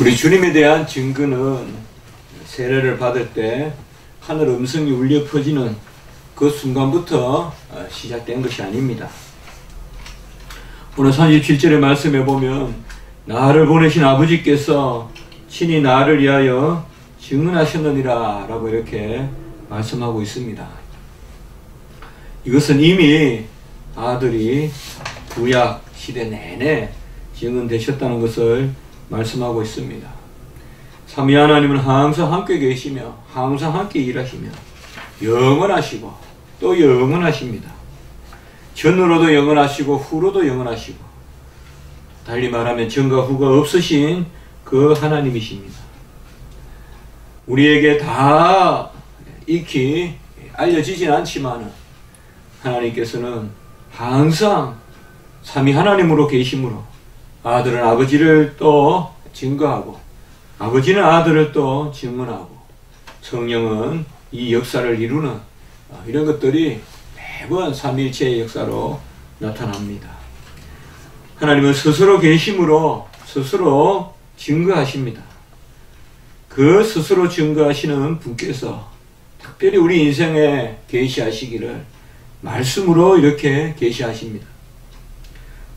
우리 주님에 대한 증거는 세례를 받을 때 하늘 음성이 울려 퍼지는 그 순간부터 시작된 것이 아닙니다. 오늘 37절의 말씀에 보면 나를 보내신 아버지께서 친히 나를 위하여 증언하셨느니라 라고 이렇게 말씀하고 있습니다. 이것은 이미 아들이 구약 시대 내내 증언되셨다는 것을 말씀하고 있습니다. 삼위 하나님은 항상 함께 계시며 항상 함께 일하시며 영원하시고 또 영원하십니다. 전으로도 영원하시고 후로도 영원하시고 달리 말하면 전과 후가 없으신 그 하나님이십니다. 우리에게 다 익히 알려지진 않지만 하나님께서는 항상 삼위 하나님으로 계심으로 아들은 아버지를 또 증거하고 아버지는 아들을 또 증언하고 성령은 이 역사를 이루는 이런 것들이 매번 삼위일체의 역사로 나타납니다. 하나님은 스스로 계심으로 스스로 증거하십니다. 그 스스로 증거하시는 분께서 특별히 우리 인생에 계시하시기를 말씀으로 이렇게 계시하십니다.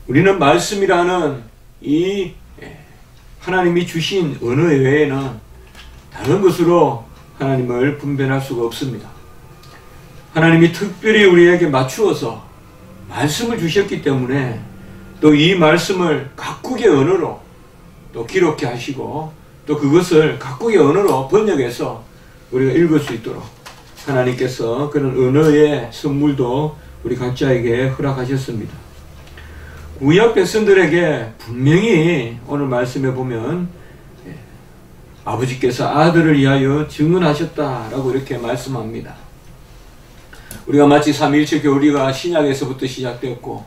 우리는 말씀이라는 이 하나님이 주신 언어 외에는 다른 것으로 하나님을 분별할 수가 없습니다. 하나님이 특별히 우리에게 맞추어서 말씀을 주셨기 때문에 또 이 말씀을 각국의 언어로 또 기록해 하시고 또 그것을 각국의 언어로 번역해서 우리가 읽을 수 있도록 하나님께서 그런 언어의 선물도 우리 각자에게 허락하셨습니다. 구약 백성들에게 분명히 오늘 말씀에 보면 아버지께서 아들을 위하여 증언하셨다라고 이렇게 말씀합니다. 우리가 마치 삼위일체 교리가 신약에서부터 시작되었고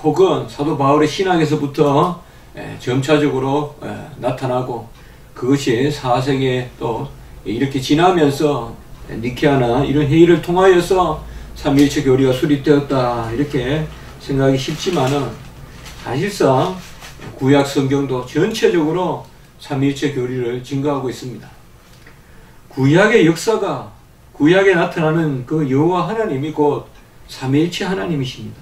혹은 사도 바울의 신학에서부터 점차적으로 나타나고 그것이 4세기에 또 이렇게 지나면서 니케아나 이런 회의를 통하여서 삼위일체 교리가 수립되었다 이렇게 생각이 쉽지만은 사실상 구약 성경도 전체적으로 삼위일체 교리를 증거하고 있습니다. 구약의 역사가 구약에 나타나는 그 여호와 하나님이 곧 삼위일체 하나님이십니다.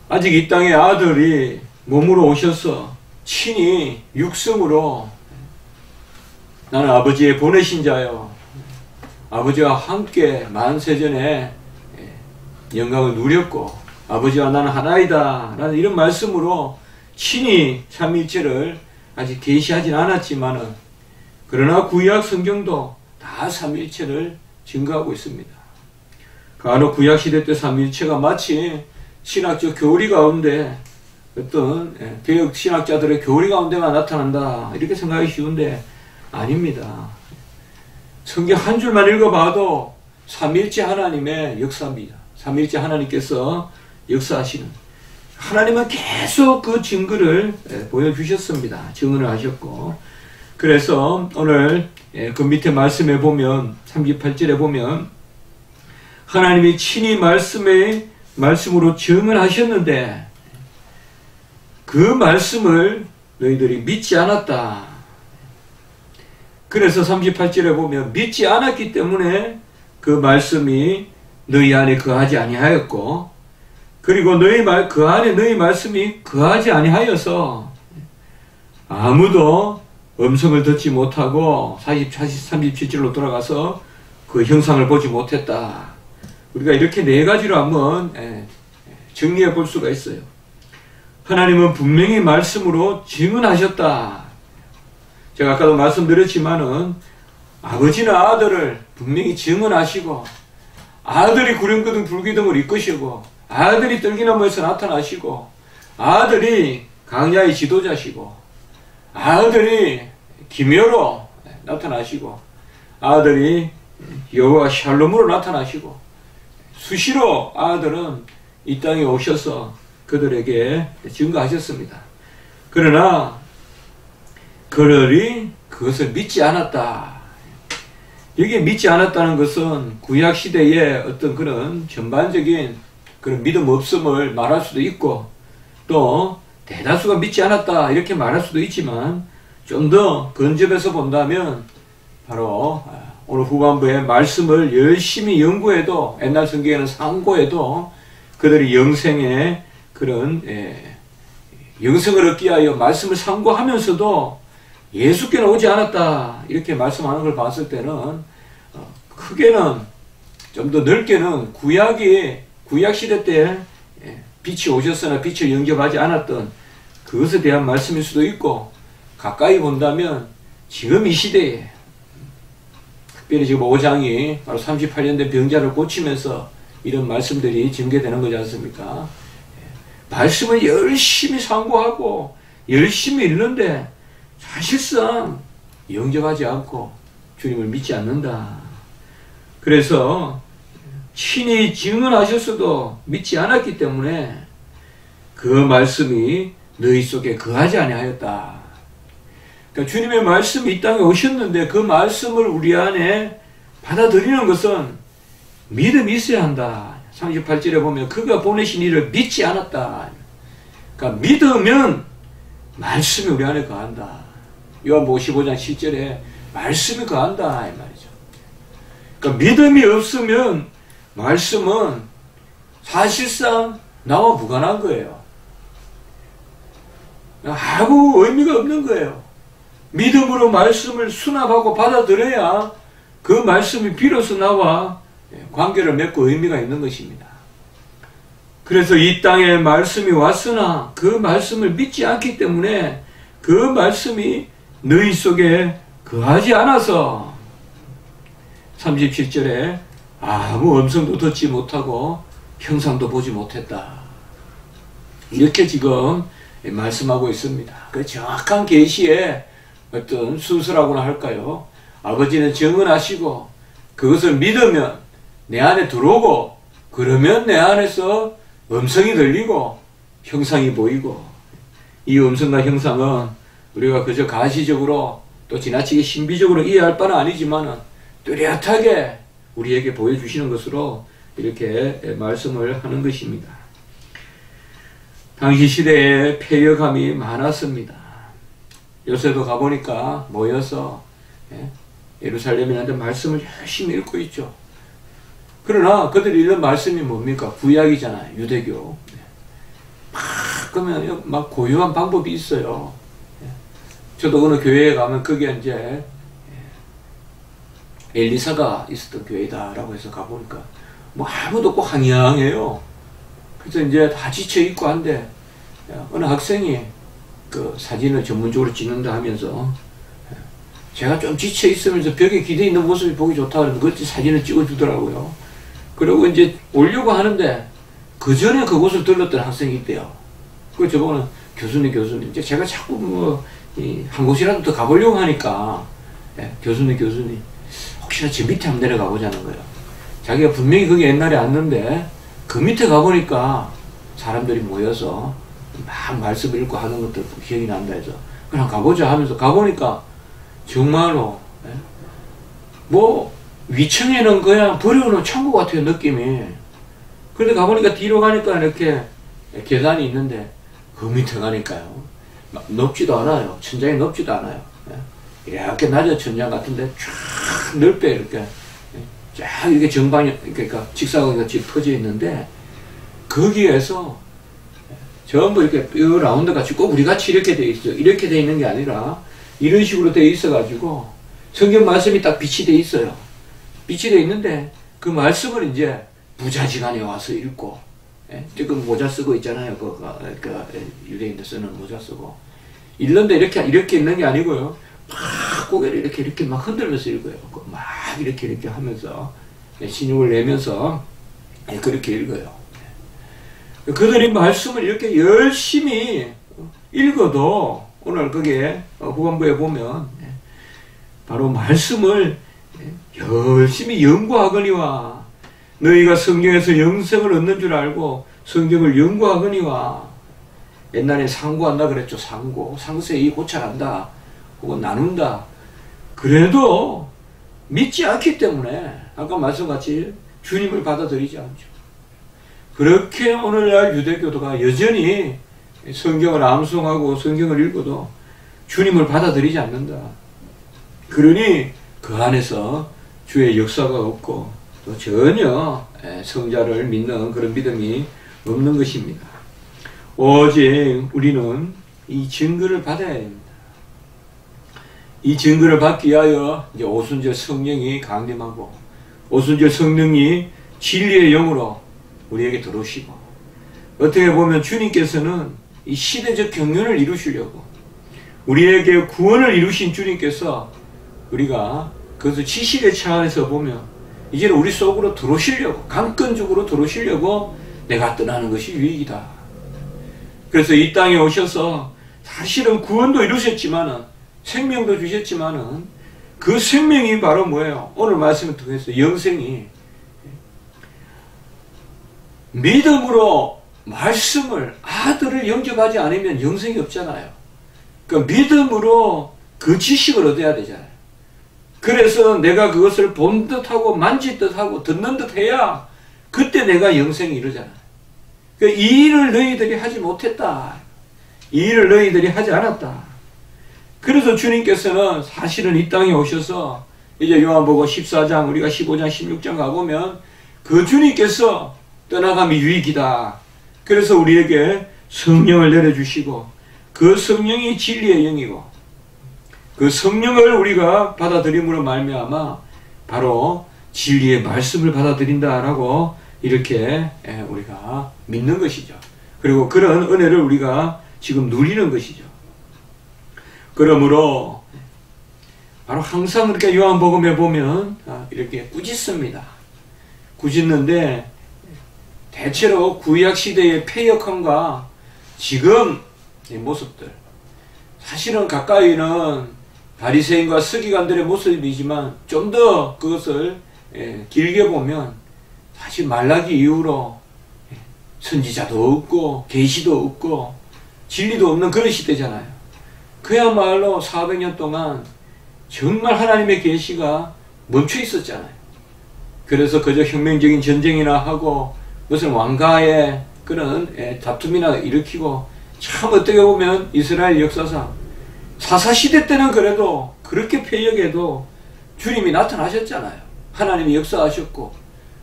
아직 이 땅에 아들이 몸으로 오셔서 친히 육성으로 나는 아버지의 보내신 자요 아버지와 함께 만세전에 영광을 누렸고 아버지와 나는 하나이다 라는 이런 말씀으로 친히 삼위일체를 아직 계시하진 않았지만은 그러나 구약 성경도 다 삼위일체를 증거하고 있습니다. 간혹 구약 시대 때 삼위일체가 마치 신학적 교리 가운데 어떤 개혁 신학자들의 교리 가운데만 나타난다 이렇게 생각하기 쉬운데 아닙니다. 성경 한 줄만 읽어봐도 삼위일체 하나님의 역사입니다. 삼위일체 하나님께서 역사하시는 하나님은 계속 그 증거를 보여주셨습니다. 증언을 하셨고 그래서 오늘 그 밑에 말씀에 보면 38절에 보면 하나님이 친히 말씀으로 증언하셨는데 그 말씀을 너희들이 믿지 않았다. 그래서 38절에 보면 믿지 않았기 때문에 그 말씀이 너희 안에 거하지 아니하였고 그리고 그 안에 너희 말씀이 거하지 아니하여서 아무도 음성을 듣지 못하고 37절로 돌아가서 그 형상을 보지 못했다. 우리가 이렇게 네 가지로 한번 정리해 볼 수가 있어요. 하나님은 분명히 말씀으로 증언하셨다. 제가 아까도 말씀드렸지만은 아버지는 아들을 분명히 증언하시고 아들이 구름기둥 불기둥을 이끄시고 아들이 떨기나무에서 나타나시고 아들이 강야의 지도자시고 아들이 기묘로 나타나시고 아들이 여호와 샬롬으로 나타나시고 수시로 아들은 이 땅에 오셔서 그들에게 증거하셨습니다. 그러나 그들이 그것을 믿지 않았다. 여기에 믿지 않았다는 것은 구약 시대의 어떤 그런 전반적인 그런 믿음 없음을 말할 수도 있고 또 대다수가 믿지 않았다 이렇게 말할 수도 있지만 좀 더 근접해서 본다면 바로 오늘 후반부에 말씀을 열심히 연구해도 옛날 성경에는 상고해도 그들이 영생의 그런 영생을 얻기 위하여 말씀을 상고하면서도 예수께는 오지 않았다 이렇게 말씀하는 걸 봤을 때는 크게는 좀 더 넓게는 구약 시대 때 빛이 오셨으나 빛을 영접하지 않았던 그것에 대한 말씀일 수도 있고, 가까이 본다면 지금 이 시대에 특별히 지금 5장이 바로 38년 된 병자를 고치면서 이런 말씀들이 전개되는 거지 않습니까? 말씀을 열심히 상고하고 열심히 읽는데 사실상 영접하지 않고 주님을 믿지 않는다. 그래서 친히 증언하셨어도 믿지 않았기 때문에 그 말씀이 너희 속에 거하지 아니하였다. 그러니까 주님의 말씀이 이 땅에 오셨는데 그 말씀을 우리 안에 받아들이는 것은 믿음이 있어야 한다. 38절에 보면 그가 보내신 이를 믿지 않았다. 그러니까 믿으면 말씀이 우리 안에 거한다. 요한복음 55장 7절에 말씀이 거한다 이 말이죠. 그러니까 믿음이 없으면 말씀은 사실상 나와 무관한 거예요. 아무 의미가 없는 거예요. 믿음으로 말씀을 수납하고 받아들여야 그 말씀이 비로소 나와 관계를 맺고 의미가 있는 것입니다. 그래서 이 땅에 말씀이 왔으나 그 말씀을 믿지 않기 때문에 그 말씀이 너희 속에 거하지 않아서 37절에 아무 음성도 듣지 못하고 형상도 보지 못했다. 이렇게 지금 말씀하고 있습니다. 그 정확한 계시의 어떤 순서라고나 할까요? 아버지는 증언하시고 그것을 믿으면 내 안에 들어오고 그러면 내 안에서 음성이 들리고 형상이 보이고, 이 음성과 형상은 우리가 그저 가시적으로 또 지나치게 신비적으로 이해할 바는 아니지만 뚜렷하게 우리에게 보여주시는 것으로 이렇게 말씀을 하는 것입니다. 당시 시대에 폐역함이 많았습니다. 요새도 가보니까 모여서 예루살렘이라는 말씀을 열심히 읽고 있죠. 그러나 그들이 읽는 말씀이 뭡니까? 구약이잖아요. 유대교. 그러면 막 고유한 방법이 있어요. 저도 어느 교회에 가면 그게 이제 엘리사가 있었던 교회다라고 해서 가보니까 뭐 아무도 없고 황량해요. 그래서 이제 다 지쳐 있고 한데 어느 학생이 그 사진을 전문적으로 찍는다 하면서 제가 좀 지쳐 있으면서 벽에 기대 있는 모습이 보기 좋다 그러면 그때 사진을 찍어 주더라고요. 그리고 이제 오려고 하는데 그 전에 그곳을 들렀던 학생이 있대요. 그 저번에 교수님 이제 제가 자꾸 뭐 한 곳이라도 더 가보려고 하니까 교수님 혹시나 저 밑에 한번 내려가 보자는 거예요. 자기가 분명히 거기 옛날에 왔는데 그 밑에 가보니까 사람들이 모여서 막 말씀을 읽고 하는 것도 기억이 난다 해서 그냥 가보자 하면서 가보니까 정말로 뭐 위층에는 그냥 버려놓은 천국 같아요, 느낌이. 그런데 가보니까 뒤로 가니까 이렇게 계단이 있는데 그 밑에 가니까요 막 높지도 않아요. 천장이 높지도 않아요. 이렇게 낮은 천장 같은데 쫙 넓게 이렇게 쫙 이렇게 정방이 그러니까 직사각형이 같이 퍼져 있는데 거기에서 전부 이렇게 뼈 라운드 같이 꼭 우리 같이 이렇게 돼 있어요. 이렇게 돼 있는 게 아니라 이런 식으로 돼 있어 가지고 성경 말씀이 딱 빛이 돼 있어요. 빛이 돼 있는데 그 말씀을 이제 부자지간에 와서 읽고, 지금 모자 쓰고 있잖아요. 그 유대인들 쓰는 모자 쓰고 읽는데 이렇게 읽는 게 아니고요. 막 고개를 이렇게 막 흔들면서 읽어요. 막 이렇게 하면서 신용을 내면서 그렇게 읽어요. 그들이 말씀을 이렇게 열심히 읽어도 오늘 그게 후반부에 보면 바로 말씀을 열심히 연구하거니와 너희가 성경에서 영생을 얻는 줄 알고 성경을 연구하거니와, 옛날에 상고한다 그랬죠. 상세히 고찰한다 혹은 나눈다. 그래도 믿지 않기 때문에 아까 말씀같이 주님을 받아들이지 않죠. 그렇게 오늘날 유대교도가 여전히 성경을 암송하고 성경을 읽어도 주님을 받아들이지 않는다. 그러니 그 안에서 주의 역사가 없고 또 전혀 성자를 믿는 그런 믿음이 없는 것입니다. 오직 우리는 이 증거를 받아야 됩니다. 이 증거를 받기 위하여 이제 오순절 성령이 강림하고 오순절 성령이 진리의 영으로 우리에게 들어오시고, 어떻게 보면 주님께서는 이 시대적 경륜을 이루시려고 우리에게 구원을 이루신 주님께서 우리가 그것을 지식의 차원에서 보면 이제는 우리 속으로 들어오시려고, 강권적으로 들어오시려고 내가 떠나는 것이 유익이다. 그래서 이 땅에 오셔서 사실은 구원도 이루셨지만은 생명도 주셨지만은 그 생명이 바로 뭐예요? 오늘 말씀을 통해서 영생이 믿음으로 말씀을, 아들을 영접하지 않으면 영생이 없잖아요. 그러니까 믿음으로 그 지식을 얻어야 되잖아요. 그래서 내가 그것을 본 듯하고 만질 듯하고 듣는 듯 해야 그때 내가 영생이 이루잖아요. 그러니까 이 일을 너희들이 하지 못했다. 이 일을 너희들이 하지 않았다. 그래서 주님께서는 사실은 이 땅에 오셔서 이제 요한복음 14장, 우리가 15장, 16장 가보면 그 주님께서 떠나감이 유익이다. 그래서 우리에게 성령을 내려주시고 그 성령이 진리의 영이고 그 성령을 우리가 받아들임으로 말미암아 바로 진리의 말씀을 받아들인다라고 이렇게 우리가 믿는 것이죠. 그리고 그런 은혜를 우리가 지금 누리는 것이죠. 그러므로 바로 항상 이렇게 요한복음에 보면 이렇게 꾸짖습니다. 꾸짖는데 대체로 구약 시대의 패역함과 지금 이 모습들, 사실은 가까이는 바리새인과 서기관들의 모습이지만 좀 더 그것을 길게 보면 사실 말라기 이후로 선지자도 없고 계시도 없고 진리도 없는 그런 시대잖아요. 그야말로 400년 동안 정말 하나님의 계시가 멈춰 있었잖아요. 그래서 그저 혁명적인 전쟁이나 하고 무슨 왕가의 그런 다툼이나 일으키고, 참 어떻게 보면 이스라엘 역사상 사사시대 때는 그래도 그렇게 패역해도 주님이 나타나셨잖아요. 하나님이 역사하셨고.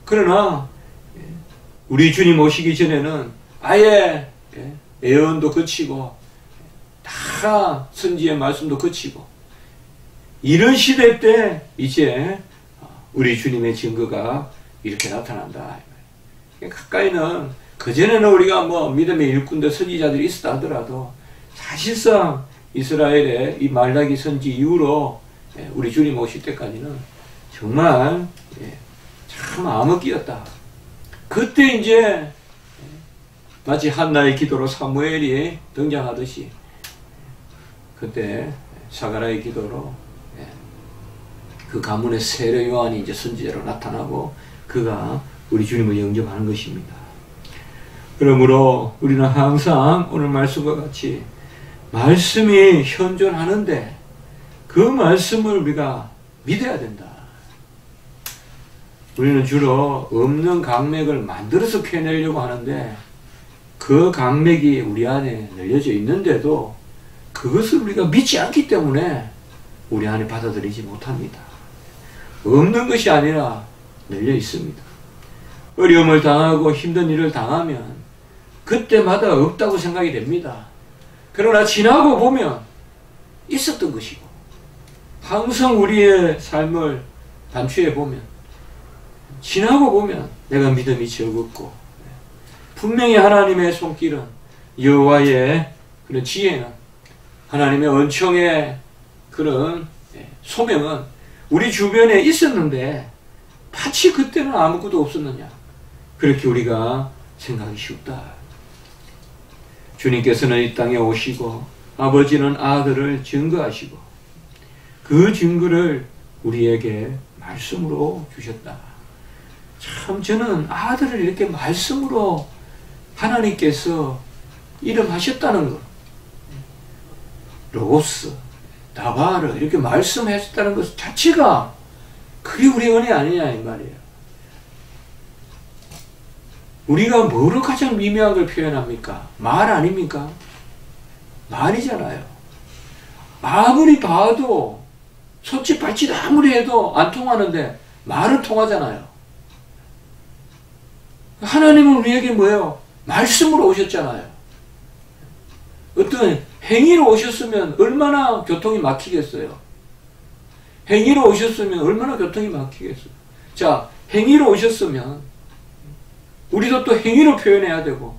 그러나 우리 주님 오시기 전에는 아예 예언도 그치고 다 선지의 말씀도 그치고, 이런 시대 때 이제 우리 주님의 증거가 이렇게 나타난다. 가까이는 그전에는 우리가 뭐 믿음의 일꾼들 선지자들이 있었다 하더라도 사실상 이스라엘의 이 말라기 선지 이후로 우리 주님 오실 때까지는 정말 참 암흑기였다. 그때 이제 마치 한나의 기도로 사무엘이 등장하듯이 그때 사가랴의 기도로 그 가문의 세례 요한이 이제 선지자로 나타나고 그가 우리 주님을 영접하는 것입니다. 그러므로 우리는 항상 오늘 말씀과 같이 말씀이 현존하는데 그 말씀을 우리가 믿어야 된다. 우리는 주로 없는 강맥을 만들어서 캐내려고 하는데 그 강맥이 우리 안에 열려져 있는데도 그것을 우리가 믿지 않기 때문에 우리 안에 받아들이지 못합니다. 없는 것이 아니라 열려 있습니다. 어려움을 당하고 힘든 일을 당하면 그때마다 없다고 생각이 됩니다. 그러나 지나고 보면 있었던 것이고, 항상 우리의 삶을 단추해 보면 지나고 보면 내가 믿음이 적었고, 분명히 하나님의 손길은, 여호와의 그런 지혜는, 하나님의 은총의 그런 소명은 우리 주변에 있었는데 마치 그때는 아무것도 없었느냐, 그렇게 우리가 생각이 쉽다. 주님께서는 이 땅에 오시고 아버지는 아들을 증거하시고 그 증거를 우리에게 말씀으로 주셨다. 참 저는 아들을 이렇게 말씀으로 하나님께서 이름하셨다는 것, 로고스, 다바르 이렇게 말씀하셨다는 것 자체가 그게 우리 은혜 아니냐 이 말이에요. 우리가 뭐로 가장 미묘한 걸 표현합니까? 말 아닙니까? 말이잖아요. 아무리 봐도 손짓 발짓 아무리 해도 안 통하는데 말은 통하잖아요. 하나님은 우리에게 뭐예요? 말씀으로 오셨잖아요. 어떤 행위로 오셨으면 얼마나 교통이 막히겠어요. 행위로 오셨으면 얼마나 교통이 막히겠어요. 자, 행위로 오셨으면 우리도 또 행위로 표현해야 되고,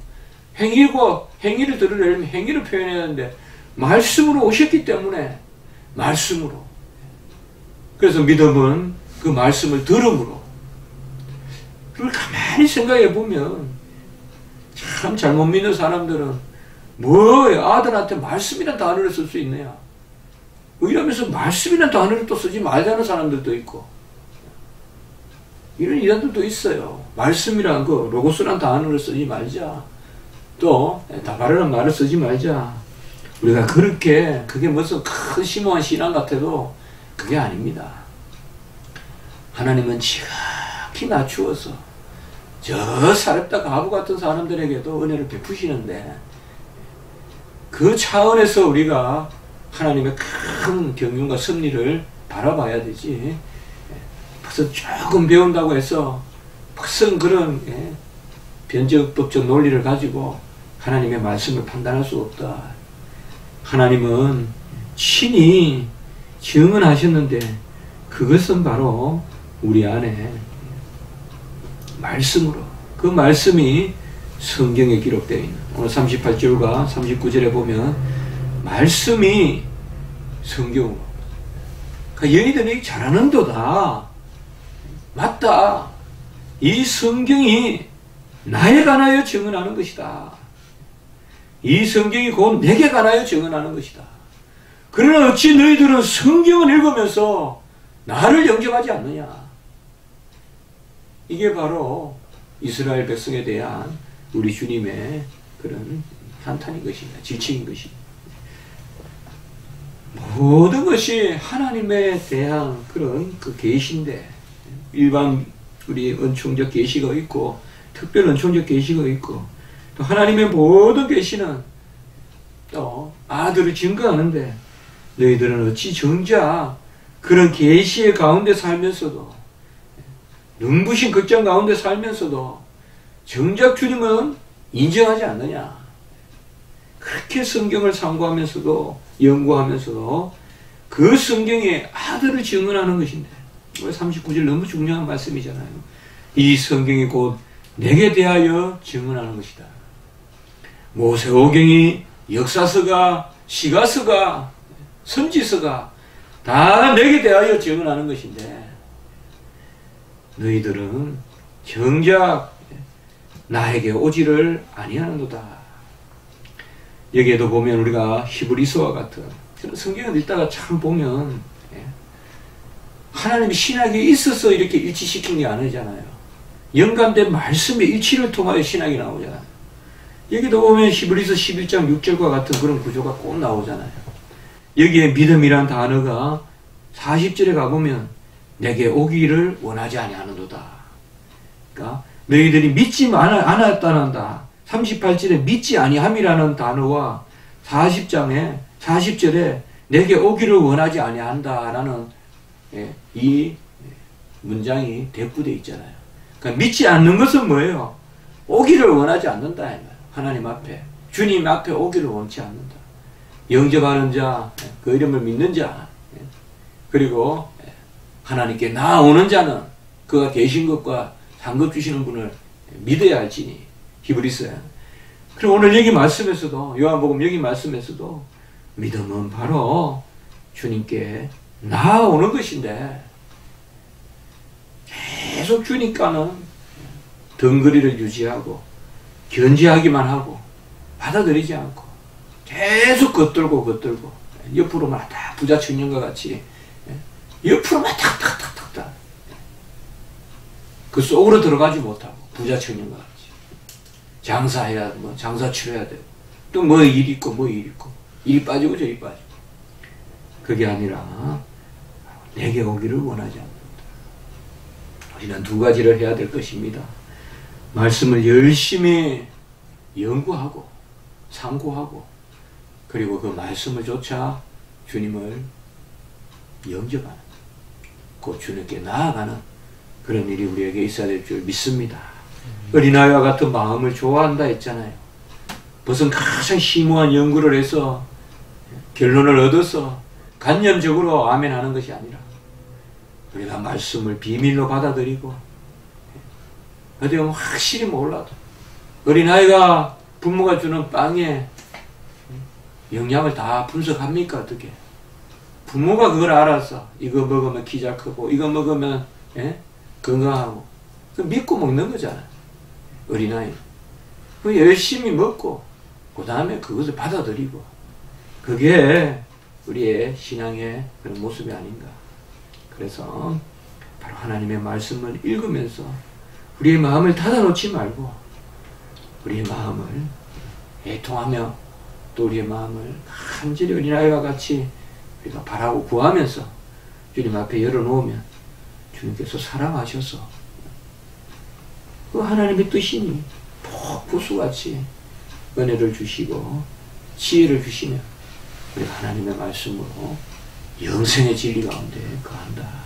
행위를 드러내려면 행위로 표현해야 하는데 말씀으로 오셨기 때문에 말씀으로. 그래서 믿음은 그 말씀을 들음으로. 그걸 가만히 생각해 보면 참 잘못 믿는 사람들은 뭐 아들한테 말씀이란 단어를 쓸 수 있느냐, 이러면서 말씀이란 단어를 또 쓰지 말자는 사람들도 있고, 이런 이단들도 있어요. 말씀이란 거 로고스란 단어를 쓰지 말자, 또 다바르란 말을 쓰지 말자. 우리가 그렇게 그게 무슨 큰 심오한 신앙 같아도 그게 아닙니다. 하나님은 지극히 낮추어서 저 사렙다 가부 같은 사람들에게도 은혜를 베푸시는데, 그 차원에서 우리가 하나님의 큰 경륜과 섭리를 바라봐야 되지, 벌써 조금 배운다고 해서 벌써 그런 변적법적 논리를 가지고 하나님의 말씀을 판단할 수 없다. 하나님은 친히 증언하셨는데 그것은 바로 우리 안에 말씀으로, 그 말씀이 성경에 기록되어 있는, 오늘 38절과 39절에 보면 말씀이 성경으로, 그러니까 너희들이 잘하는도다, 맞다, 이 성경이 나에 관하여 증언하는 것이다, 이 성경이 곧 내게 관하여 증언하는 것이다. 그러나 어찌 너희들은 성경을 읽으면서 나를 영접하지 않느냐. 이게 바로 이스라엘 백성에 대한 우리 주님의 그런 한탄인 것입니다. 질책인 것입니다. 모든 것이 하나님에 대한 그런 그 계시인데, 일반 우리 은총적 계시가 있고 특별 은총적 계시가 있고, 또 하나님의 모든 계시는 또 아들을 증거하는데, 너희들은 어찌 정작 그런 계시의 가운데 살면서도, 눈부신 극장 가운데 살면서도 정작 주님은 인정하지 않느냐. 그렇게 성경을 상고하면서도 연구하면서도 그 성경에 아들을 증언하는 것인데, 39절 너무 중요한 말씀이잖아요. 이 성경이 곧 내게 대하여 증언하는 것이다. 모세오경이, 역사서가, 시가서가, 선지서가 다 내게 대하여 증언하는 것인데, 너희들은 정작 나에게 오지를 아니하는도다. 여기에도 보면 우리가 히브리서와 같은 성경을 읽다가 참 보면 하나님이 신학이 있어서 이렇게 일치시킨 게 아니잖아요. 연관된 말씀의 일치를 통하여 신학이 나오잖아요. 여기도 보면 히브리서 11장 6절과 같은 그런 구조가 꼭 나오잖아요. 여기에 믿음이란 단어가 40절에 가보면 내게 오기를 원하지 아니하는도다. 그러니까 너희들이 믿지 않았다는다. 38절에 믿지 아니함이라는 단어와 40절에 내게 오기를 원하지 아니한다라는 이 문장이 대꾸되어 있잖아요. 그러니까 믿지 않는 것은 뭐예요? 오기를 원하지 않는다. 하나님 앞에, 주님 앞에 오기를 원치 않는다. 영접하는 자, 그 이름을 믿는 자, 그리고 하나님께 나아오는 자는 그가 계신 것과 상급 주시는 분을 믿어야 할지니. 히브리서에. 그리고 오늘 여기 말씀에서도, 요한복음 여기 말씀에서도 믿음은 바로 주님께 나아오는 것인데, 계속 주니까는 덩그리를 유지하고 견지하기만 하고 받아들이지 않고 계속 겉들고 옆으로만 다 부자 청년과 같이 옆으로만 탁탁탁탁탁 그 속으로 들어가지 못하고 부자 청년과 같이 장사해야 뭐 장사 치러야 되고 또 뭐 일 있고 뭐 일 있고 일 빠지고 저일 빠지고, 그게 아니라 내게 오기를 원하지 않는다. 우리는 두 가지를 해야 될 것입니다. 말씀을 열심히 연구하고 상고하고, 그리고 그 말씀을 조차 주님을 영접하는, 곧 주님께 나아가는 그런 일이 우리에게 있어야 될 줄 믿습니다. 어린아이와 같은 마음을 좋아한다 했잖아요. 무슨 가장 심오한 연구를 해서 결론을 얻어서 관념적으로 아멘 하는 것이 아니라 우리가 말씀을 비밀로 받아들이고, 어디 보면 확실히 몰라도 어린아이가 부모가 주는 빵에 영양을 다 분석합니까? 어떻게? 부모가 그걸 알아서 이거 먹으면 키가 크고 이거 먹으면 건강하고 믿고 먹는 거잖아요. 어린아이 열심히 먹고 그 다음에 그것을 받아들이고, 그게 우리의 신앙의 그런 모습이 아닌가. 그래서 바로 하나님의 말씀을 읽으면서 우리의 마음을 닫아놓지 말고 우리의 마음을 애통하며 또 우리의 마음을 간절히 어린아이와 같이 우리가 바라고 구하면서 주님 앞에 열어놓으면 주님께서 사랑하셔서 그 하나님의 뜻이니 폭포수같이 은혜를 주시고 지혜를 주시면 우리가 하나님의 말씀으로 영생의 진리 가운데 거한다.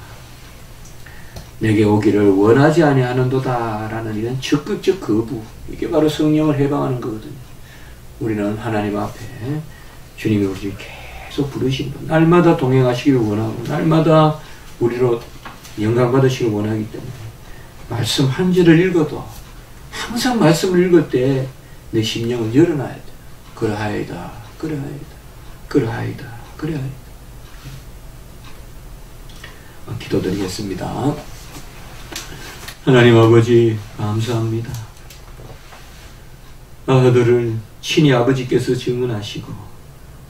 내게 오기를 원하지 아니하는도다 라는 이런 적극적 거부, 이게 바로 성령을 해방하는 거거든요. 우리는 하나님 앞에 주님이 우리를 계속 부르신 분, 날마다 동행하시기를 원하고 날마다 우리로 영광 받으시길 원하기 때문에 말씀 한 절을 읽어도 항상 말씀을 읽을 때 내 심령을 열어놔야 돼. 그러하이다, 그러하이다, 그러하이다, 그러하이다. 기도드리겠습니다. 하나님 아버지 감사합니다. 아들을 친히 아버지께서 증언하시고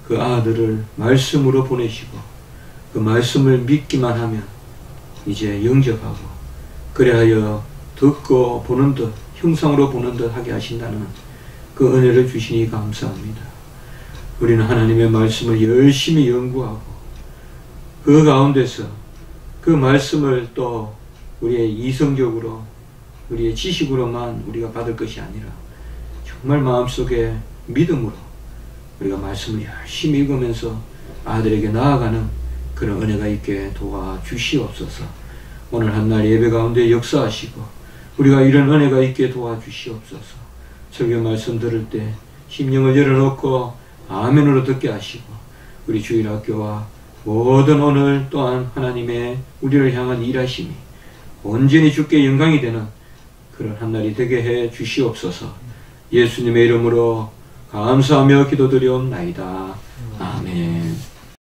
그 아들을 말씀으로 보내시고 그 말씀을 믿기만 하면 이제 영접하고 그래하여 듣고 보는 듯 형상으로 보는 듯 하게 하신다는 그 은혜를 주시니 감사합니다. 우리는 하나님의 말씀을 열심히 연구하고 그 가운데서 그 말씀을 또 우리의 이성적으로 우리의 지식으로만 우리가 받을 것이 아니라 정말 마음속에 믿음으로 우리가 말씀을 열심히 읽으면서 아들에게 나아가는 그런 은혜가 있게 도와주시옵소서. 오늘 한날 예배 가운데 역사하시고 우리가 이런 은혜가 있게 도와주시옵소서. 설교 말씀 들을 때 심령을 열어놓고 아멘으로 듣게 하시고 우리 주일학교와 모든 오늘 또한 하나님의 우리를 향한 일하심이 온전히 주께 영광이 되는 그런 한날이 되게 해 주시옵소서. 예수님의 이름으로 감사하며 기도드리옵나이다. 아멘.